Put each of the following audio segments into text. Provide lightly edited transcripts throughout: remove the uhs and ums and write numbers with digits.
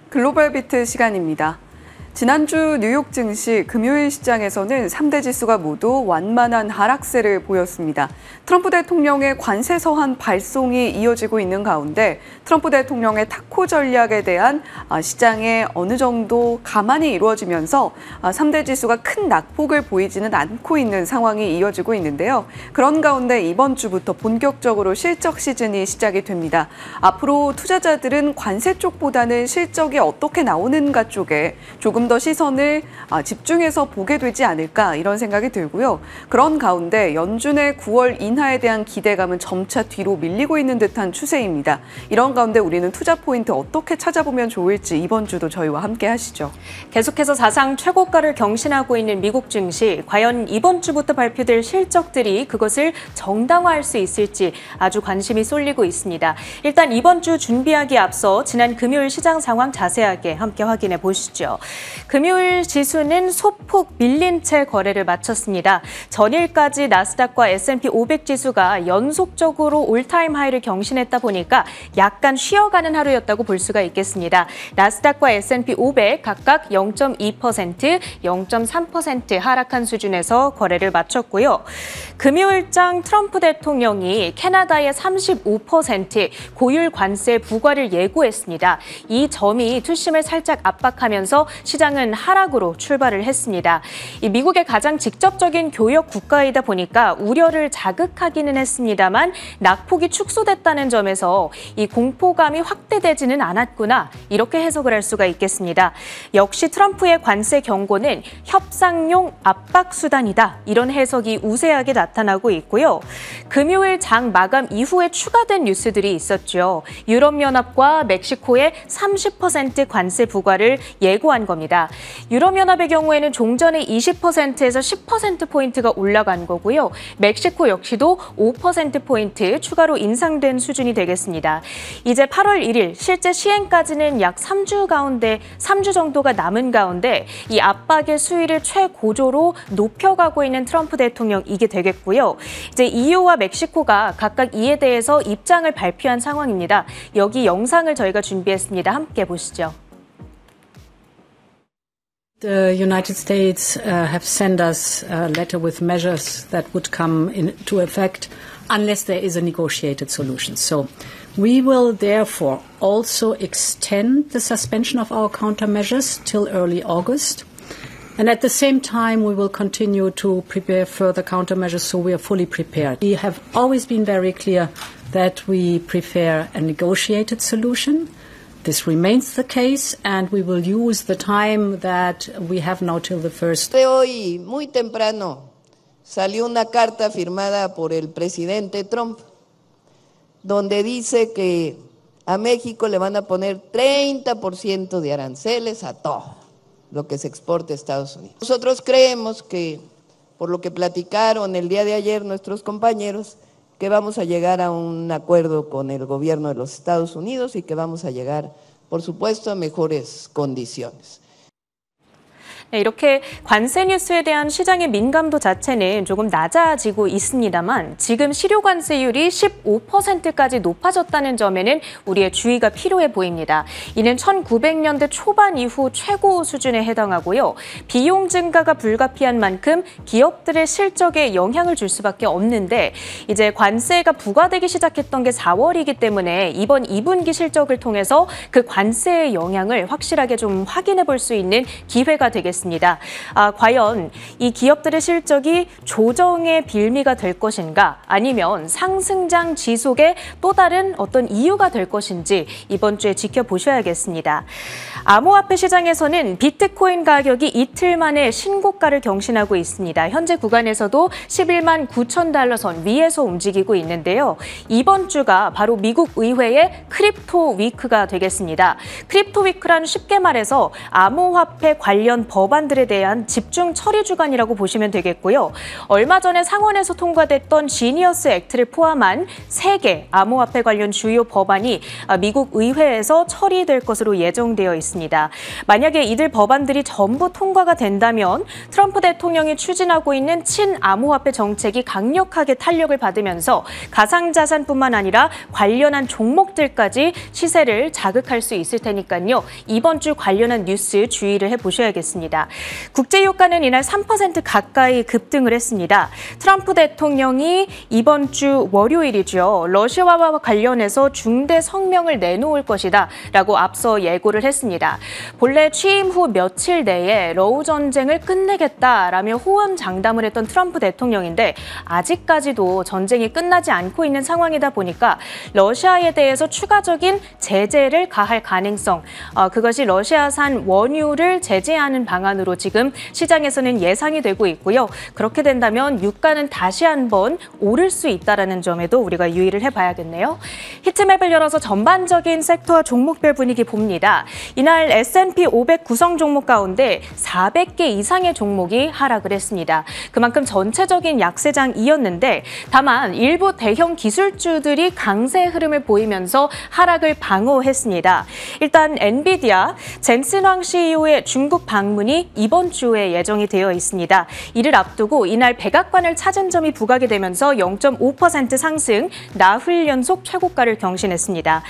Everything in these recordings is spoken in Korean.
글로벌 비트 시간입니다. 지난주 뉴욕 증시 금요일 시장에서는 3대 지수가 모두 완만한 하락세를 보였습니다. 트럼프 대통령의 관세 서한 발송이 이어지고 있는 가운데 트럼프 대통령의 타코 전략에 대한 시장에 어느 정도 감안이 이루어지면서 3대 지수가 큰 낙폭을 보이지는 않고 있는 상황이 이어지고 있는데요. 그런 가운데 이번 주부터 본격적으로 실적 시즌이 시작이 됩니다. 앞으로 투자자들은 관세 쪽보다는 실적이 어떻게 나오는가 쪽에 조금 더 시선을 집중해서 보게 되지 않을까 이런 생각이 들고요. 그런 가운데 연준의 9월 인하에 대한 기대감은 점차 뒤로 밀리고 있는 듯한 추세입니다. 이런 가운데 우리는 투자 포인트 어떻게 찾아보면 좋을지 이번 주도 저희와 함께 하시죠. 계속해서 사상 최고가를 경신하고 있는 미국 증시, 과연 이번 주부터 발표될 실적들이 그것을 정당화할 수 있을지 아주 관심이 쏠리고 있습니다. 일단 이번 주 준비하기에 앞서 지난 금요일 시장 상황 자세하게 함께 확인해 보시죠. 금요일 지수는 소폭 밀린 채 거래를 마쳤습니다. 전일까지 나스닥과 S&P 500 지수가 연속적으로 올타임 하이를 경신했다 보니까 약간 쉬어가는 하루였다고 볼 수가 있겠습니다. 나스닥과 S&P 500 각각 0.2%, 0.3% 하락한 수준에서 거래를 마쳤고요. 금요일장 트럼프 대통령이 캐나다의 35% 고율 관세 부과를 예고했습니다. 이 점이 투심을 살짝 압박하면서 시장은 하락으로 출발을 했습니다. 이 미국의 가장 직접적인 교역 국가이다 보니까 우려를 자극하기는 했습니다만 낙폭이 축소됐다는 점에서 이 공포감이 확대되지는 않았구나 이렇게 해석을 할 수가 있겠습니다. 역시 트럼프의 관세 경고는 협상용 압박 수단이다 이런 해석이 우세하게 나타나고 있고요. 금요일 장 마감 이후에 추가된 뉴스들이 있었죠. 유럽연합과 멕시코의 30% 관세 부과를 예고한 겁니다. 유럽연합의 경우에는 종전의 20%에서 10%포인트가 올라간 거고요. 멕시코 역시도 5%포인트 추가로 인상된 수준이 되겠습니다. 이제 8월 1일 실제 시행까지는 약 3주 정도가 남은 가운데 이 압박의 수위를 최고조로 높여가고 있는 트럼프 대통령 이게 되겠고요. 이제 EU와 멕시코가 각각 이에 대해서 입장을 발표한 상황입니다. 여기 영상을 저희가 준비했습니다. 함께 보시죠. The United States have sent us a letter with measures that would come into effect unless there is a negotiated solution. So we will therefore also extend the suspension of our countermeasures till early August. And at the same time, we will continue to prepare further countermeasures so we are fully prepared. We have always been very clear that we prefer a negotiated solution. This remains the case, and we will use the time that we have now till the 1st. Hoy, muy temprano, salió una carta firmada por el presidente Trump, donde dice que a México le van a poner 30% de aranceles a todo lo que se exporte a Estados Unidos. Nosotros creemos que, por lo que platicaron el día de ayer nuestros compañeros, que vamos a llegar a un acuerdo con el gobierno de los Estados Unidos y que vamos a llegar, por supuesto, a mejores condiciones. 네, 이렇게 관세 뉴스에 대한 시장의 민감도 자체는 조금 낮아지고 있습니다만 지금 실효 관세율이 15%까지 높아졌다는 점에는 우리의 주의가 필요해 보입니다. 이는 1900년대 초반 이후 최고 수준에 해당하고요. 비용 증가가 불가피한 만큼 기업들의 실적에 영향을 줄 수밖에 없는데 이제 관세가 부과되기 시작했던 게 4월이기 때문에 이번 2분기 실적을 통해서 그 관세의 영향을 확실하게 좀 확인해 볼 수 있는 기회가 되겠습니다. 과연 이 기업들의 실적이 조정의 빌미가 될 것인가 아니면 상승장 지속의 또 다른 어떤 이유가 될 것인지 이번 주에 지켜보셔야겠습니다. 암호화폐 시장에서는 비트코인 가격이 이틀 만에 신고가를 경신하고 있습니다. 현재 구간에서도 11만 9천 달러 선 위에서 움직이고 있는데요. 이번 주가 바로 미국 의회의 크립토 위크가 되겠습니다. 크립토 위크란 쉽게 말해서 암호화폐 관련 법 법안들에 대한 집중 처리 주간이라고 보시면 되겠고요. 얼마 전에 상원에서 통과됐던 지니어스 액트를 포함한 3개 암호화폐 관련 주요 법안이 미국 의회에서 처리될 것으로 예정되어 있습니다. 만약에 이들 법안들이 전부 통과가 된다면 트럼프 대통령이 추진하고 있는 친암호화폐 정책이 강력하게 탄력을 받으면서 가상자산뿐만 아니라 관련한 종목들까지 시세를 자극할 수 있을 테니까요. 이번 주 관련한 뉴스 주의를 해보셔야겠습니다. 국제유가는 이날 3% 가까이 급등을 했습니다. 트럼프 대통령이 이번 주 월요일이죠. 러시아와 관련해서 중대 성명을 내놓을 것이다 라고 앞서 예고를 했습니다. 본래 취임 후 며칠 내에 러우 전쟁을 끝내겠다라며 호언장담을 했던 트럼프 대통령인데 아직까지도 전쟁이 끝나지 않고 있는 상황이다 보니까 러시아에 대해서 추가적인 제재를 가할 가능성, 그것이 러시아산 원유를 제재하는 방안으로 지금 시장에서는 예상이 되고 있고요. 그렇게 된다면 유가는 다시 한번 오를 수 있다는 점에도 우리가 유의를 해봐야겠네요. 히트맵을 열어서 전반적인 섹터와 종목별 분위기 봅니다. 이날 S&P 500 구성 종목 가운데 400개 이상의 종목이 하락을 했습니다. 그만큼 전체적인 약세장이었는데 다만 일부 대형 기술주들이 강세 흐름을 보이면서 하락을 방어했습니다. 일단 엔비디아, 젠슨 황 CEO의 중국 방문이 이번 주에 예정이 되어 있습니다. 이를 앞두고 이날 백악관을 찾은 점이 부각이 되면서 0.5% 상승, 나흘 연속 최고가를 경신했습니다.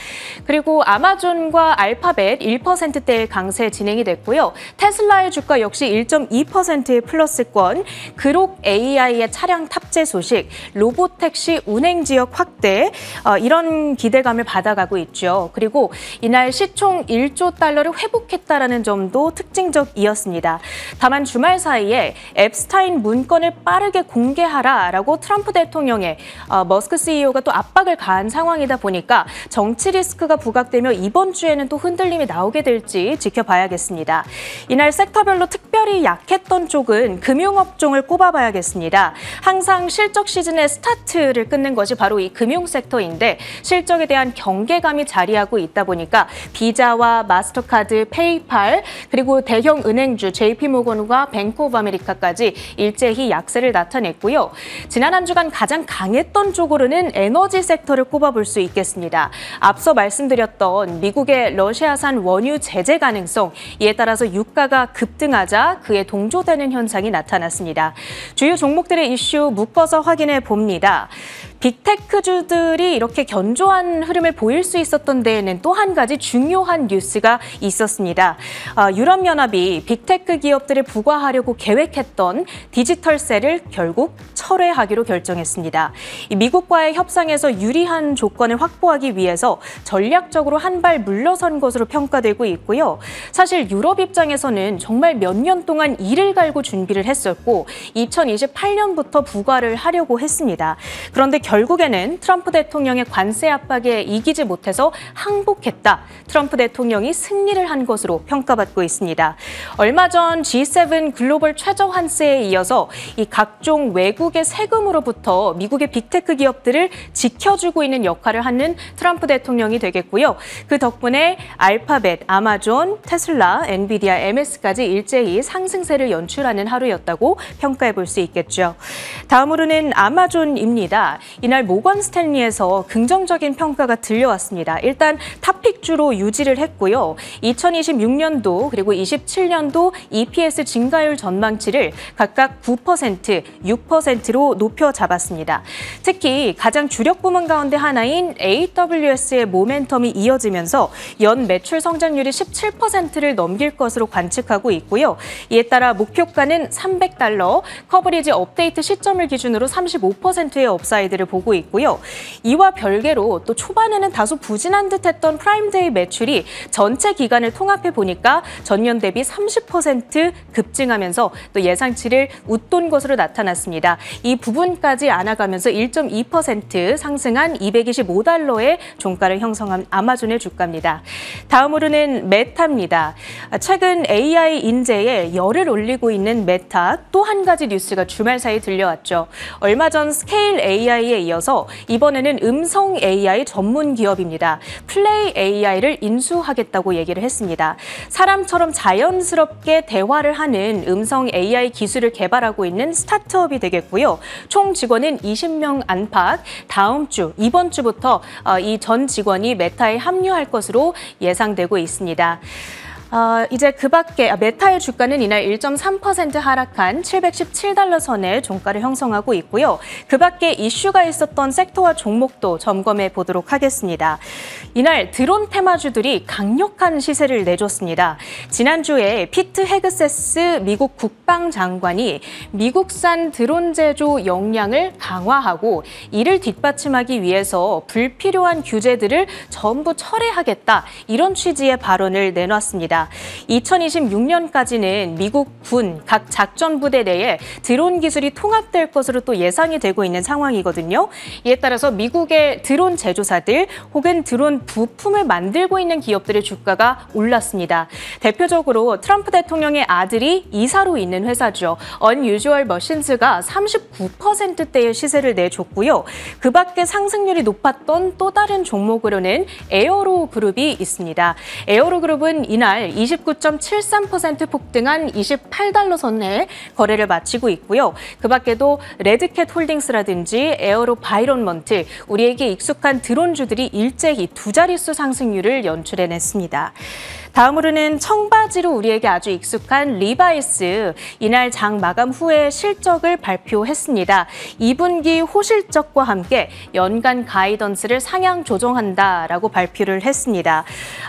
그리고 아마존과 알파벳 1%대의 강세 진행이 됐고요. 테슬라의 주가 역시 1.2%의 플러스권, 그록 AI의 차량 탑재 소식, 로보택시 운행 지역 확대, 이런 기대감을 받아가고 있죠. 그리고 이날 시총 1조 달러를 회복했다라는 점도 특징적이었습니다. 다만 주말 사이에 앱스타인 문건을 빠르게 공개하라라고 트럼프 대통령의 머스크 CEO가 또 압박을 가한 상황이다 보니까 정치 리스크가 부각되며 이번 주에는 또 흔들림이 나오게 될지 지켜봐야겠습니다. 이날 섹터별로 특별히 약했던 쪽은 금융업종을 꼽아봐야겠습니다. 항상 실적 시즌의 스타트를 끊는 것이 바로 이 금융 섹터인데 실적에 대한 경계감이 자리하고 있다 보니까 비자와 마스터카드, 페이팔, 그리고 대형 은행주 JP모건과 뱅크 오브 아메리카까지 일제히 약세를 나타냈고요. 지난 한 주간 가장 강했던 쪽으로는 에너지 섹터를 꼽아볼 수 있겠습니다. 앞서 말씀드렸던 미국의 러시아산 원유 제재 가능성, 이에 따라서 유가가 급등하자 그에 동조되는 현상이 나타났습니다. 주요 종목들의 이슈 묶어서 확인해 봅니다. 빅테크주들이 이렇게 견조한 흐름을 보일 수 있었던 데에는 또 한 가지 중요한 뉴스가 있었습니다. 유럽연합이 빅테크 기업들을 부과하려고 계획했던 디지털세를 결국 철회하기로 결정했습니다. 미국과의 협상에서 유리한 조건을 확보하기 위해서 전략적으로 한 발 물러선 것으로 평가되고 있고요. 사실 유럽 입장에서는 정말 몇 년 동안 이를 갈고 준비를 했었고 2028년부터 부과를 하려고 했습니다. 그런데 결국에는 트럼프 대통령의 관세 압박에 이기지 못해서 항복했다. 트럼프 대통령이 승리를 한 것으로 평가받고 있습니다. 얼마 전 G7 글로벌 최저환세에 이어서 이 각종 외국의 세금으로부터 미국의 빅테크 기업들을 지켜주고 있는 역할을 하는 트럼프 대통령이 되겠고요. 그 덕분에 알파벳, 아마존, 테슬라, 엔비디아, MS까지 일제히 상승세를 연출하는 하루였다고 평가해 볼 수 있겠죠. 다음으로는 아마존입니다. 이날 모건 스탠리에서 긍정적인 평가가 들려왔습니다. 일단 탑픽주로 유지를 했고요. 2026년도 그리고 27년도 EPS 증가율 전망치를 각각 9%, 6%로 높여 잡았습니다. 특히 가장 주력 부문 가운데 하나인 AWS의 모멘텀이 이어지면서 연 매출 성장률이 17%를 넘길 것으로 관측하고 있고요. 이에 따라 목표가는 $300, 커버리지 업데이트 시점을 기준으로 35%의 업사이드를 보고 있고요. 이와 별개로 또 초반에는 다소 부진한 듯했던 프라임데이 매출이 전체 기간을 통합해 보니까 전년 대비 30% 급증하면서 또 예상치를 웃돈 것으로 나타났습니다. 이 부분까지 안아가면서 1.2% 상승한 $225의 종가를 형성한 아마존의 주가입니다. 다음으로는 메타입니다. 최근 AI 인재에 열을 올리고 있는 메타, 또 한 가지 뉴스가 주말 사이 들려왔죠. 얼마 전 스케일 AI의 여기에 이어서 이번에는 음성 AI 전문 기업입니다. 플레이 AI를 인수하겠다고 얘기를 했습니다. 사람처럼 자연스럽게 대화를 하는 음성 AI 기술을 개발하고 있는 스타트업이 되겠고요. 총 직원은 20명 안팎, 다음 주, 이번 주부터 이 전 직원이 메타에 합류할 것으로 예상되고 있습니다. 이제 그 밖에 메타의 주가는 이날 1.3% 하락한 717달러 선의 종가를 형성하고 있고요. 그 밖에 이슈가 있었던 섹터와 종목도 점검해 보도록 하겠습니다. 이날 드론 테마주들이 강력한 시세를 내줬습니다. 지난주에 피트 헤그세스 미국 국방장관이 미국산 드론 제조 역량을 강화하고 이를 뒷받침하기 위해서 불필요한 규제들을 전부 철회하겠다, 이런 취지의 발언을 내놨습니다. 2026년까지는 미국 군 각 작전부대 내에 드론 기술이 통합될 것으로 또 예상이 되고 있는 상황이거든요. 이에 따라서 미국의 드론 제조사들 혹은 드론 부품을 만들고 있는 기업들의 주가가 올랐습니다. 대표적으로 트럼프 대통령의 아들이 이사로 있는 회사죠. Unusual Machines가 39%대의 시세를 내줬고요. 그 밖에 상승률이 높았던 또 다른 종목으로는 에어로 그룹이 있습니다. 에어로 그룹은 이날 29.73% 폭등한 28달러 선에 거래를 마치고 있고요. 그 밖에도 레드캣 홀딩스라든지 에어로 바이론먼트, 우리에게 익숙한 드론주들이 일제히 두 자릿수 상승률을 연출해냈습니다. 다음으로는 청바지로 우리에게 아주 익숙한 리바이스, 이날 장 마감 후에 실적을 발표했습니다. 2분기 호실적과 함께 연간 가이던스를 상향 조정한다라고 발표를 했습니다.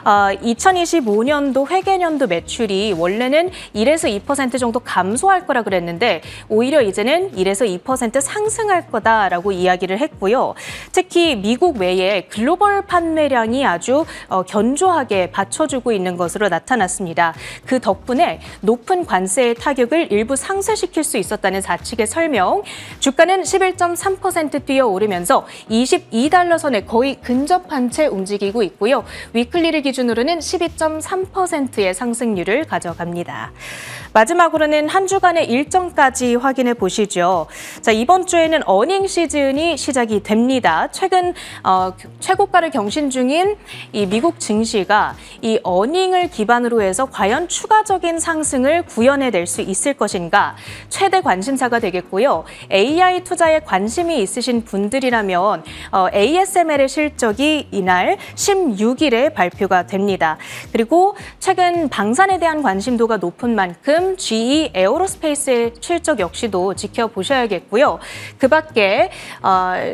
2025년도 회계년도 매출이 원래는 1에서 2% 정도 감소할 거라 그랬는데 오히려 이제는 1에서 2% 상승할 거다라고 이야기를 했고요. 특히 미국 외에 글로벌 판매량이 아주 견조하게 받쳐주고 있는 것으로 나타났습니다. 그 덕분에 높은 관세의 타격을 일부 상쇄시킬 수 있었다는 사측의 설명, 주가는 11.3% 뛰어오르면서 22달러 선에 거의 근접한 채 움직이고 있고요. 위클리를 기준으로는 12.3%의 상승률을 가져갑니다. 마지막으로는 한 주간의 일정까지 확인해 보시죠. 자, 이번 주에는 어닝 시즌이 시작이 됩니다. 최근 최고가를 경신 중인 이 미국 증시가 이 어닝을 기반으로 해서 과연 추가적인 상승을 구현해낼 수 있을 것인가, 최대 관심사가 되겠고요. AI 투자에 관심이 있으신 분들이라면 ASML의 실적이 이날 16일에 발표가 됩니다. 그리고 최근 방산에 대한 관심도가 높은 만큼 GE 에어로스페이스의 실적 역시도 지켜보셔야겠고요. 그 밖에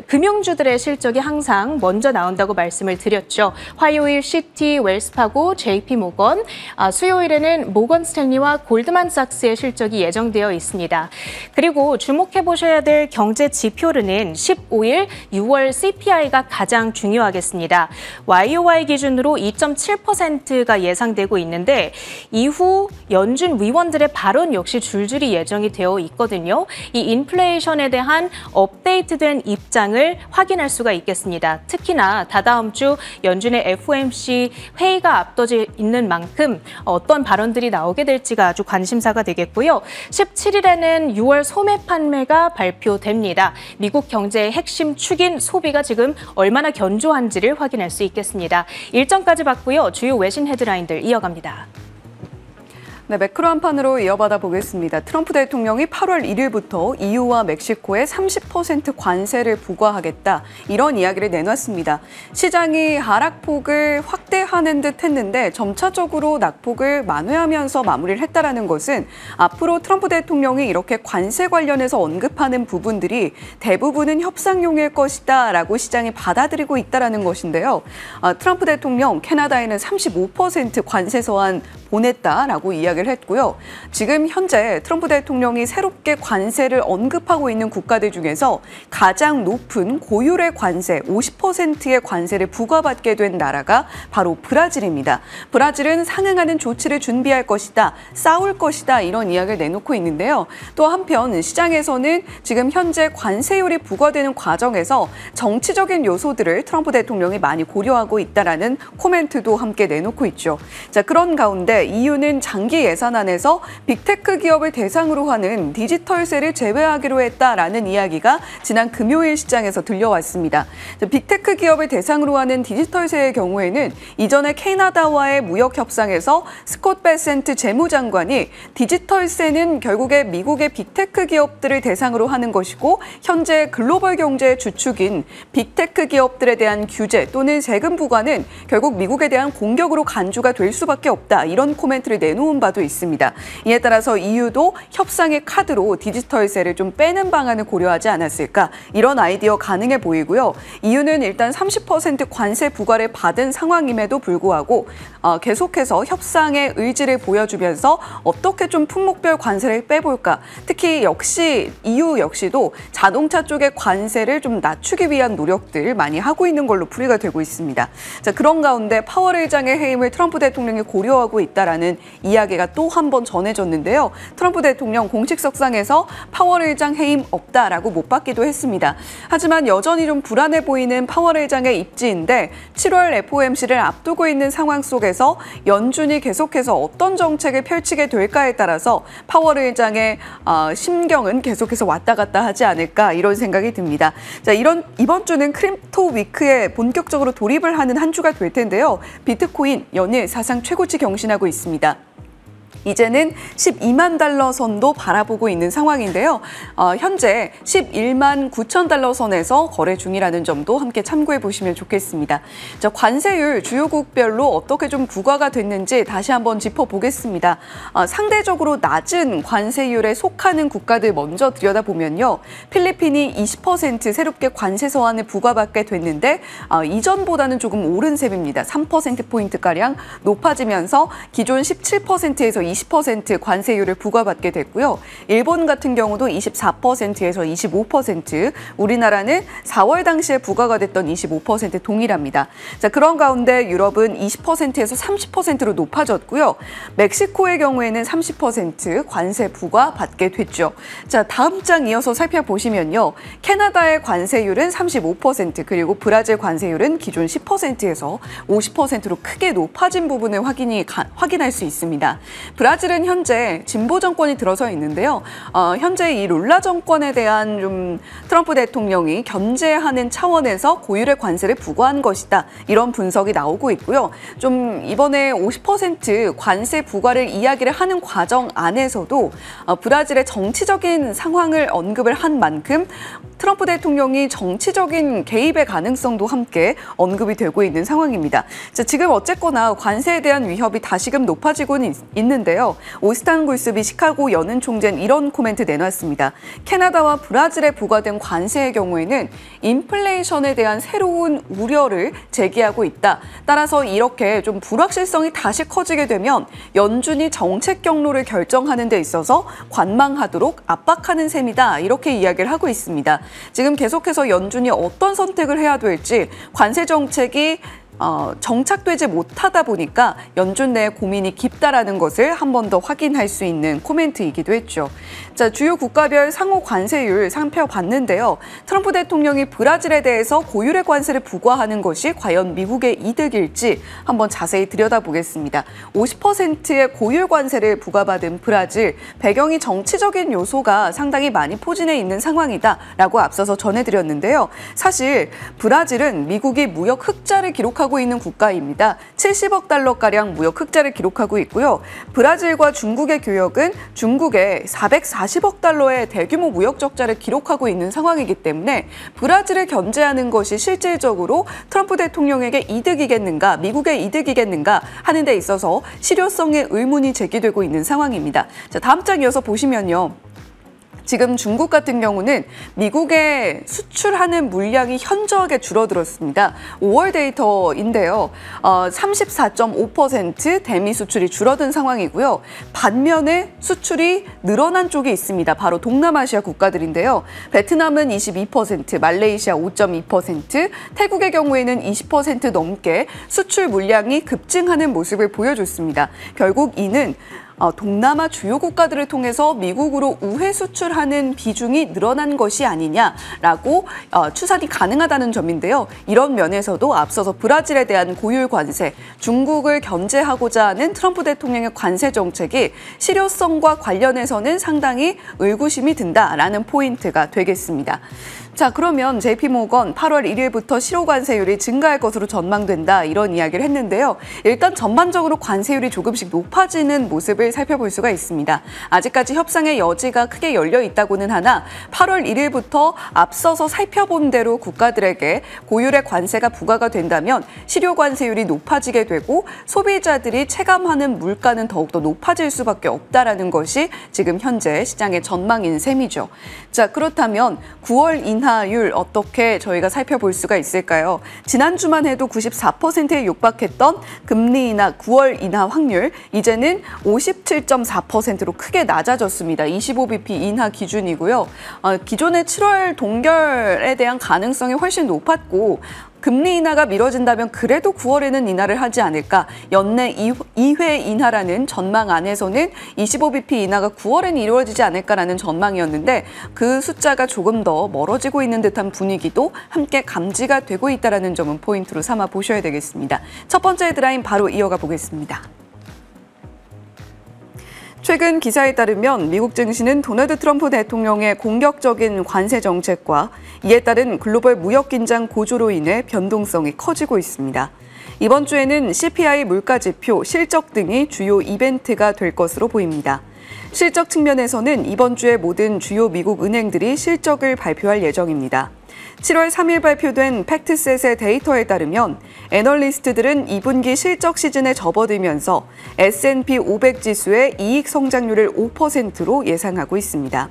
금융주들의 실적이 항상 먼저 나온다고 말씀을 드렸죠. 화요일 시티, 웰스파고, JP모건, 수요일에는 모건 스탠리와 골드만삭스의 실적이 예정되어 있습니다. 그리고 주목해보셔야 될 경제 지표로는 15일 6월 CPI가 가장 중요하겠습니다. YOY 기준으로 2.7%가 예상되고 있는데 이후 연준 위원들의 발언 역시 줄줄이 예정이 되어 있거든요. 이 인플레이션에 대한 업데이트된 입장을 확인할 수가 있겠습니다. 특히나 다다음 주 연준의 FOMC 회의가 앞둬져 있는 만큼 어떤 발언들이 나오게 될지가 아주 관심사가 되겠고요. 17일에는 6월 소매 판매가 발표됩니다. 미국 경제의 핵심 축인 소비가 지금 얼마나 견조한지를 확인할 수 있겠습니다. 일정까지 봤고요. 주요 외신 헤드라인들 이어갑니다. 네, 매크로 한판으로 이어받아 보겠습니다. 트럼프 대통령이 8월 1일부터 EU와 멕시코에 30% 관세를 부과하겠다, 이런 이야기를 내놨습니다. 시장이 하락폭을 확대하는 듯 했는데 점차적으로 낙폭을 만회하면서 마무리를 했다라는 것은 앞으로 트럼프 대통령이 이렇게 관세 관련해서 언급하는 부분들이 대부분은 협상용일 것이다 라고 시장이 받아들이고 있다는 것인데요. 트럼프 대통령 캐나다에는 35% 관세 서한 보냈다라고 이야기를 했고요. 지금 현재 트럼프 대통령이 새롭게 관세를 언급하고 있는 국가들 중에서 가장 높은 고율의 관세, 50%의 관세를 부과받게 된 나라가 바로 브라질입니다. 브라질은 상응하는 조치를 준비할 것이다, 싸울 것이다, 이런 이야기를 내놓고 있는데요. 또 한편 시장에서는 지금 현재 관세율이 부과되는 과정에서 정치적인 요소들을 트럼프 대통령이 많이 고려하고 있다라는 코멘트도 함께 내놓고 있죠. 자, 그런 가운데 EU는 장기 중기 예산안에서 빅테크 기업을 대상으로 하는 디지털세를 제외하기로 했다라는 이야기가 지난 금요일 시장에서 들려왔습니다. 빅테크 기업을 대상으로 하는 디지털세의 경우에는 이전에 캐나다와의 무역 협상에서 스콧 베센트 재무장관이 디지털세는 결국에 미국의 빅테크 기업들을 대상으로 하는 것이고 현재 글로벌 경제의 주축인 빅테크 기업들에 대한 규제 또는 세금 부과는 결국 미국에 대한 공격으로 간주가 될 수밖에 없다. 이런 코멘트를 내놓은 바도 있습니다. 이에 따라서 EU도 협상의 카드로 디지털세를 좀 빼는 방안을 고려하지 않았을까. 이런 아이디어 가능해 보이고요. EU는 일단 30% 관세 부과를 받은 상황임에도 불구하고 계속해서 협상의 의지를 보여주면서 어떻게 좀 품목별 관세를 빼볼까. 특히 역시 EU 역시도 자동차 쪽의 관세를 좀 낮추기 위한 노력들 많이 하고 있는 걸로 풀이가 되고 있습니다. 자, 그런 가운데 파월 의장의 해임을 트럼프 대통령이 고려하고 있다라는 이야기가 또 한 번 전해졌는데요. 트럼프 대통령 공식석상에서 파월 의장 해임 없다라고 못 받기도 했습니다. 하지만 여전히 좀 불안해 보이는 파월 의장의 입지인데 7월 FOMC를 앞두고 있는 상황 속에서 연준이 계속해서 어떤 정책을 펼치게 될까에 따라서 파월 의장의 심경은 계속해서 왔다 갔다 하지 않을까 이런 생각이 듭니다. 자, 이번 주는 크립토 위크에 본격적으로 돌입을 하는 한 주가 될 텐데요. 비트코인 연일 사상 최고치 경신하고 있습니다. 이제는 12만 달러 선도 바라보고 있는 상황인데요. 현재 11만 9천 달러 선에서 거래 중이라는 점도 함께 참고해 보시면 좋겠습니다. 자, 관세율 주요국별로 어떻게 좀 부과가 됐는지 다시 한번 짚어보겠습니다. 상대적으로 낮은 관세율에 속하는 국가들 먼저 들여다보면요. 필리핀이 20% 새롭게 관세 서한을 부과받게 됐는데 이전보다는 조금 오른 셈입니다. 3%포인트가량 높아지면서 기존 17%에서 20% 관세율을 부과받게 됐고요. 일본 같은 경우도 24%에서 25%, 우리나라는 4월 당시에 부과가 됐던 25% 동일합니다. 자, 그런 가운데 유럽은 20%에서 30%로 높아졌고요. 멕시코의 경우에는 30% 관세 부과 받게 됐죠. 자, 다음 장 이어서 살펴보시면요. 캐나다의 관세율은 35%, 그리고 브라질 관세율은 기존 10%에서 50%로 크게 높아진 부분을 확인할 수 있습니다. 브라질은 현재 진보 정권이 들어서 있는데요. 현재 이 룰라 정권에 대한 좀 트럼프 대통령이 견제하는 차원에서 고율의 관세를 부과한 것이다. 이런 분석이 나오고 있고요. 좀 이번에 50% 관세 부과를 이야기를 하는 과정 안에서도 브라질의 정치적인 상황을 언급을 한 만큼 트럼프 대통령이 정치적인 개입의 가능성도 함께 언급이 되고 있는 상황입니다. 자, 지금 어쨌거나 관세에 대한 위협이 다시금 높아지고는 있는데요. 오스탄 굴스비 시카고 연은 총재는 이런 코멘트 내놨습니다. 캐나다와 브라질에 부과된 관세의 경우에는 인플레이션에 대한 새로운 우려를 제기하고 있다. 따라서 이렇게 좀 불확실성이 다시 커지게 되면 연준이 정책 경로를 결정하는 데 있어서 관망하도록 압박하는 셈이다. 이렇게 이야기를 하고 있습니다. 지금 계속해서 연준이 어떤 선택을 해야 될지 관세 정책이 정착되지 못하다 보니까 연준 내 고민이 깊다라는 것을 한 번 더 확인할 수 있는 코멘트이기도 했죠. 자, 주요 국가별 상호 관세율 살펴봤는데요. 트럼프 대통령이 브라질에 대해서 고율의 관세를 부과하는 것이 과연 미국의 이득일지 한번 자세히 들여다보겠습니다. 50%의 고율 관세를 부과받은 브라질, 배경이 정치적인 요소가 상당히 많이 포진해 있는 상황이다라고 앞서서 전해드렸는데요. 사실 브라질은 미국이 무역 흑자를 기록하고 있는 국가입니다. 70억 달러가량 무역 흑자를 기록하고 있고요. 브라질과 중국의 교역은 중국에 440억 달러의 대규모 무역 적자를 기록하고 있는 상황이기 때문에 브라질을 견제하는 것이 실질적으로 트럼프 대통령에게 이득이겠는가, 미국의 이득이겠는가 하는 데 있어서 실효성의 의문이 제기되고 있는 상황입니다. 자, 다음 장 이어서 보시면요. 지금 중국 같은 경우는 미국에 수출하는 물량이 현저하게 줄어들었습니다. 5월 데이터인데요. 34.5% 대미 수출이 줄어든 상황이고요. 반면에 수출이 늘어난 쪽이 있습니다. 바로 동남아시아 국가들인데요. 베트남은 22%, 말레이시아 5.2%, 태국의 경우에는 20% 넘게 수출 물량이 급증하는 모습을 보여줬습니다. 결국 이는 동남아 주요 국가들을 통해서 미국으로 우회 수출하는 비중이 늘어난 것이 아니냐라고 추산이 가능하다는 점인데요. 이런 면에서도 앞서서 브라질에 대한 고율 관세, 중국을 견제하고자 하는 트럼프 대통령의 관세 정책이 실효성과 관련해서는 상당히 의구심이 든다라는 포인트가 되겠습니다. 자, 그러면 JP모건 8월 1일부터 실효 관세율이 증가할 것으로 전망된다 이런 이야기를 했는데요. 일단 전반적으로 관세율이 조금씩 높아지는 모습을 살펴볼 수가 있습니다. 아직까지 협상의 여지가 크게 열려 있다고는 하나 8월 1일부터 앞서서 살펴본 대로 국가들에게 고율의 관세가 부과가 된다면 실효 관세율이 높아지게 되고 소비자들이 체감하는 물가는 더욱더 높아질 수밖에 없다라는 것이 지금 현재 시장의 전망인 셈이죠. 자, 그렇다면 9월 인하율 어떻게 저희가 살펴볼 수가 있을까요? 지난주만 해도 94%에 육박했던 금리 인하 9월 인하 확률 이제는 57.4%로 크게 낮아졌습니다. 25bp 인하 기준이고요. 기존의 7월 동결에 대한 가능성이 훨씬 높았고 금리 인하가 미뤄진다면 그래도 9월에는 인하를 하지 않을까. 연내 2회 인하라는 전망 안에서는 25bp 인하가 9월엔 이루어지지 않을까라는 전망이었는데 그 숫자가 조금 더 멀어지고 있는 듯한 분위기도 함께 감지가 되고 있다는 점은 포인트로 삼아 보셔야 되겠습니다. 첫 번째 헤드라인 바로 이어가 보겠습니다. 최근 기사에 따르면 미국 증시는 도널드 트럼프 대통령의 공격적인 관세 정책과 이에 따른 글로벌 무역 긴장 고조로 인해 변동성이 커지고 있습니다. 이번 주에는 CPI 물가지표, 실적 등이 주요 이벤트가 될 것으로 보입니다. 실적 측면에서는 이번 주에 모든 주요 미국 은행들이 실적을 발표할 예정입니다. 7월 3일 발표된 팩트셋의 데이터에 따르면 애널리스트들은 2분기 실적 시즌에 접어들면서 S&P 500 지수의 이익 성장률을 5%로 예상하고 있습니다.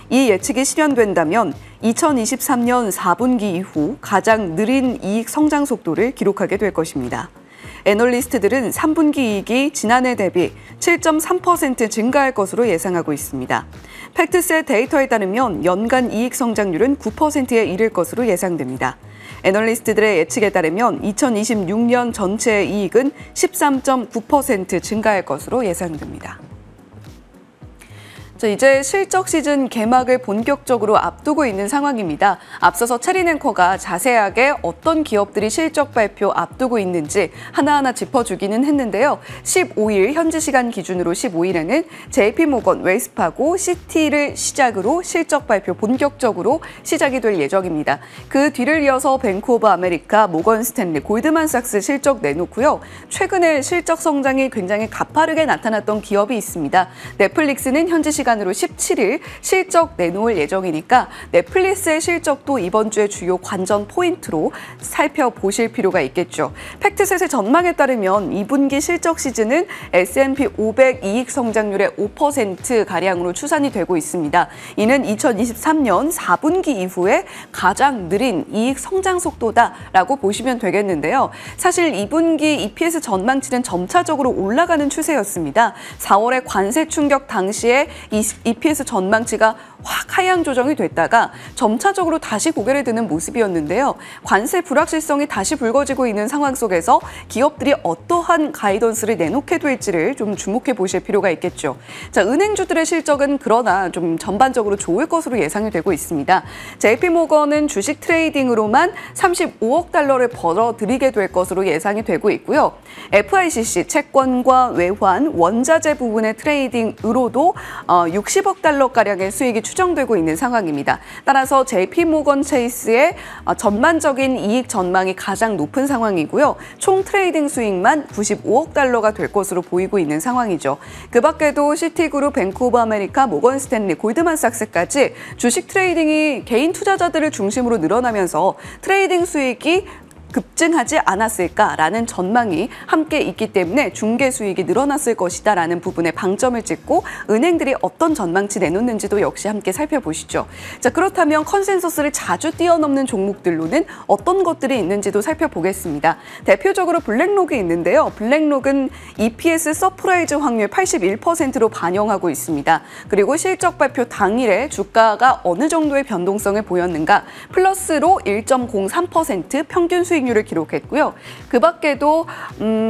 이 예측이 실현된다면 2023년 4분기 이후 가장 느린 이익 성장 속도를 기록하게 될 것입니다. 애널리스트들은 3분기 이익이 지난해 대비 7.3% 증가할 것으로 예상하고 있습니다. 팩트셋 데이터에 따르면 연간 이익 성장률은 9%에 이를 것으로 예상됩니다. 애널리스트들의 예측에 따르면 2026년 전체의 이익은 13.9% 증가할 것으로 예상됩니다. 자, 이제 실적 시즌 개막을 본격적으로 앞두고 있는 상황입니다. 앞서서 체리낸커가 자세하게 어떤 기업들이 실적 발표 앞두고 있는지 하나하나 짚어주기는 했는데요. 15일 현지 시간 기준으로 15일에는 JP모건, 웰스파고, 시티를 시작으로 실적 발표 본격적으로 시작이 될 예정입니다. 그 뒤를 이어서 뱅크 오브 아메리카, 모건 스탠리, 골드만삭스 실적 내놓고요. 최근에 실적 성장이 굉장히 가파르게 나타났던 기업이 있습니다. 넷플릭스는 현지 시간으로 17일 실적 내놓을 예정이니까 넷플릭스의 실적도 이번 주의 주요 관전 포인트로 살펴보실 필요가 있겠죠. 팩트셋의 전망에 따르면 2분기 실적 시즌은 S&P 500 이익 성장률의 5%가량으로 추산이 되고 있습니다. 이는 2023년 4분기 이후에 가장 느린 이익 성장 속도다라고 보시면 되겠는데요. 사실 2분기 EPS 전망치는 점차적으로 올라가는 추세였습니다. 4월의 관세 충격 당시에 EPS 전망치가 확 하향 조정이 됐다가 점차적으로 다시 고개를 드는 모습이었는데요. 관세 불확실성이 다시 불거지고 있는 상황 속에서 기업들이 어떠한 가이던스를 내놓게 될지를 좀 주목해 보실 필요가 있겠죠. 자, 은행주들의 실적은 그러나 좀 전반적으로 좋을 것으로 예상이 되고 있습니다. JP모건은 주식 트레이딩으로만 35억 달러를 벌어들이게 될 것으로 예상이 되고 있고요. FICC 채권과 외환, 원자재 부분의 트레이딩으로도 60억 달러가량의 수익이 추정되고 있는 상황입니다. 따라서 JP모건 체이스의 전반적인 이익 전망이 가장 높은 상황이고요. 총 트레이딩 수익만 95억 달러가 될 것으로 보이고 있는 상황이죠. 그 밖에도 시티그룹, 뱅크 오브 아메리카, 모건 스탠리, 골드만삭스까지 주식 트레이딩이 개인 투자자들을 중심으로 늘어나면서 트레이딩 수익이 급증하지 않았을까라는 전망이 함께 있기 때문에 중개 수익이 늘어났을 것이다라는 부분에 방점을 찍고 은행들이 어떤 전망치 내놓는지도 역시 함께 살펴보시죠. 자, 그렇다면 컨센서스를 자주 뛰어넘는 종목들로는 어떤 것들이 있는지도 살펴보겠습니다. 대표적으로 블랙록이 있는데요. 블랙록은 EPS 서프라이즈 확률 81%로 반영하고 있습니다. 그리고 실적 발표 당일에 주가가 어느 정도의 변동성을 보였는가 플러스로 1.03% 평균 수익 수익률을 기록했고요. 그 밖에도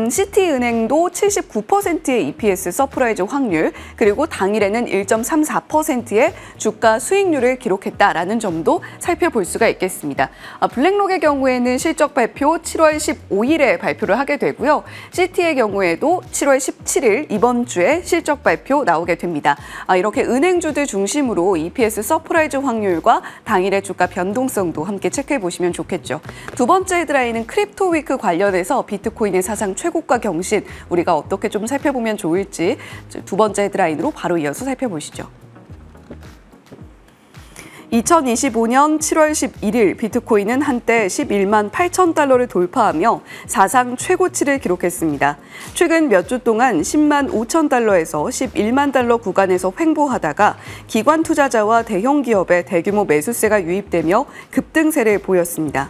시티은행도 79%의 EPS 서프라이즈 확률, 그리고 당일에는 1.34%의 주가 수익률을 기록했다라는 점도 살펴볼 수가 있겠습니다. 블랙록의 경우에는 실적 발표 7월 15일에 발표를 하게 되고요. 시티의 경우에도 7월 17일 이번 주에 실적 발표 나오게 됩니다. 이렇게 은행주들 중심으로 EPS 서프라이즈 확률과 당일의 주가 변동성도 함께 체크해 보시면 좋겠죠. 두 번째 헤드라인은 크립토 위크 관련해서 비트코인의 사상 최고가 경신, 우리가 어떻게 좀 살펴보면 좋을지 두 번째 헤드라인으로 바로 이어서 살펴보시죠. 2025년 7월 11일 비트코인은 한때 11만 8천 달러를 돌파하며 사상 최고치를 기록했습니다. 최근 몇 주 동안 10만 5천 달러에서 11만 달러 구간에서 횡보하다가 기관 투자자와 대형 기업의 대규모 매수세가 유입되며 급등세를 보였습니다.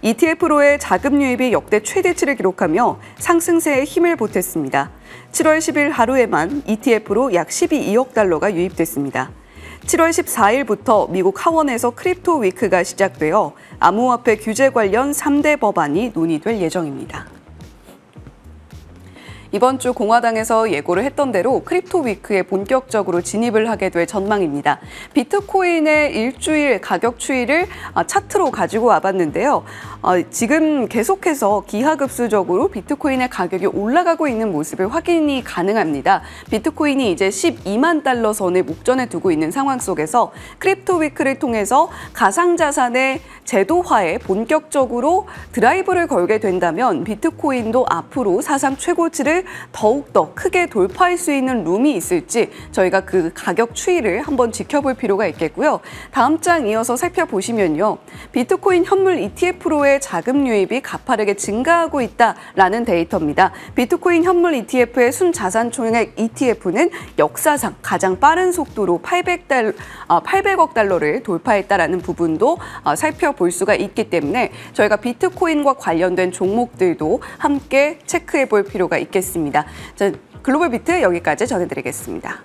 ETF로의 자금 유입이 역대 최대치를 기록하며 상승세에 힘을 보탰습니다. 7월 10일 하루에만 ETF로 약 12억 달러가 유입됐습니다. 7월 14일부터 미국 하원에서 크립토 위크가 시작되어 암호화폐 규제 관련 3대 법안이 논의될 예정입니다. 이번 주 공화당에서 예고를 했던 대로 크립토 위크에 본격적으로 진입을 하게 될 전망입니다. 비트코인의 일주일 가격 추이를 차트로 가지고 와봤는데요. 지금 계속해서 기하급수적으로 비트코인의 가격이 올라가고 있는 모습을 확인이 가능합니다. 비트코인이 이제 12만 달러 선을 목전에 두고 있는 상황 속에서 크립토 위크를 통해서 가상자산의 제도화에 본격적으로 드라이브를 걸게 된다면 비트코인도 앞으로 사상 최고치를 더욱더 크게 돌파할 수 있는 룸이 있을지 저희가 그 가격 추이를 한번 지켜볼 필요가 있겠고요. 다음 장 이어서 살펴보시면요. 비트코인 현물 ETF로의 자금 유입이 가파르게 증가하고 있다라는 데이터입니다. 비트코인 현물 ETF의 순자산 총액 ETF는 역사상 가장 빠른 속도로 800억 달러를 돌파했다라는 부분도 살펴볼 수가 있기 때문에 저희가 비트코인과 관련된 종목들도 함께 체크해 볼 필요가 있겠습니다. 자, 글로벌 비트 여기까지 전해드리겠습니다.